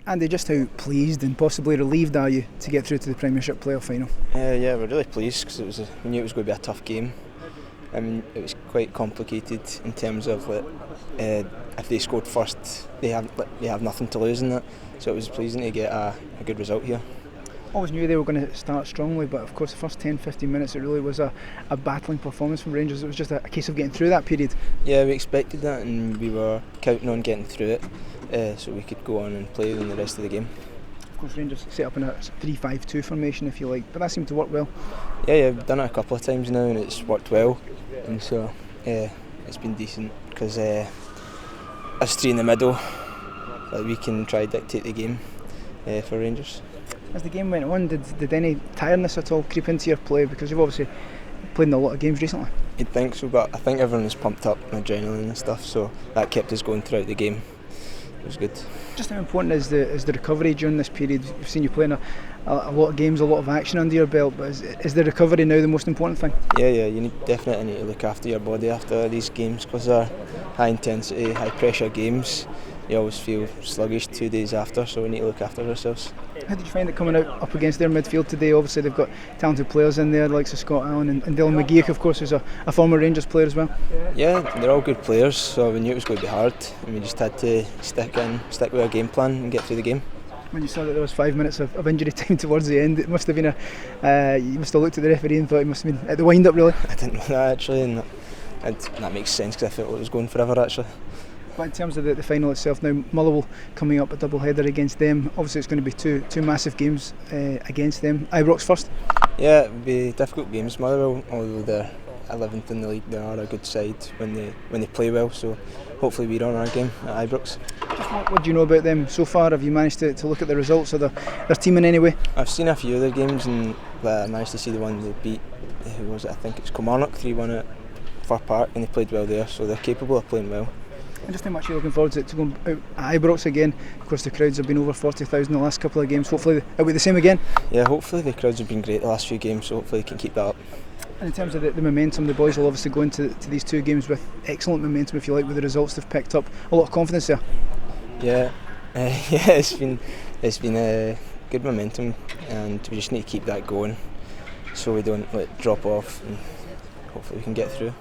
Andy, just how pleased and possibly relieved are you to get through to the Premiership playoff final? Yeah, we're really pleased because we knew it was going to be a tough game. I mean, it was quite complicated in terms of if they scored first, they have nothing to lose in that. So it was pleasing to get a good result here. Always knew they were going to start strongly, but of course the first 10-15 minutes it really was a battling performance from Rangers. It was just a case of getting through that period. Yeah, we expected that and we were counting on getting through it so we could go on and play in the rest of the game. Of course Rangers set up in a 3-5-2 formation if you like, but that seemed to work well. Yeah, we've done it a couple of times now and it's worked well, and so it's been decent because us three in the middle, we can try to dictate the game for Rangers. As the game went on, did any tiredness at all creep into your play? Because you've obviously played in a lot of games recently. You'd think so, but I think everyone was pumped up with adrenaline and stuff, so that kept us going throughout the game. It was good. Just how important is the recovery during this period? We've seen you playing a lot of games, a lot of action under your belt, but is the recovery now the most important thing? Yeah, you definitely need to look after your body after these games because they're high intensity, high pressure games. You always feel sluggish 2 days after, so we need to look after ourselves. How did you find it coming out up against their midfield today? Obviously they've got talented players in there, like Scott Allen and Dylan McGeoch, of course, who's a former Rangers player as well. Yeah, they're all good players, so we knew it was going to be hard, and we just had to stick with our game plan and get through the game. When you saw that there was 5 minutes of injury time towards the end, it must have been you must have looked at the referee and thought he must have been at the wind-up really. I didn't know that actually, and that makes sense because I felt it was going forever actually. But in terms of the final itself now, Motherwell coming up a double header against them. Obviously it's going to be two massive games against them. Ibrox first? Yeah, it'll be difficult games. Motherwell, although they're 11th in the league, they are a good side when they play well, so hopefully we're on our game at Ibrox. What do you know about them so far? Have you managed to look at the results of their team in any way? I've seen a few of their games and I managed to see the one they beat, who was it? I think it's Kilmarnock 3-1 at Fir Park, and they played well there, so they're capable of playing well. And just how much are you looking forward to going out at Ibrox again? Of course the crowds have been over 40,000 the last couple of games. Hopefully it'll be the same again? Yeah, hopefully the crowds have been great the last few games, so hopefully they can keep that up. And in terms of the momentum, the boys will obviously go into these two games with excellent momentum, if you like, with the results they've picked up. A lot of confidence there. Yeah, it's been good momentum, and we just need to keep that going so we don't drop off, and hopefully we can get through.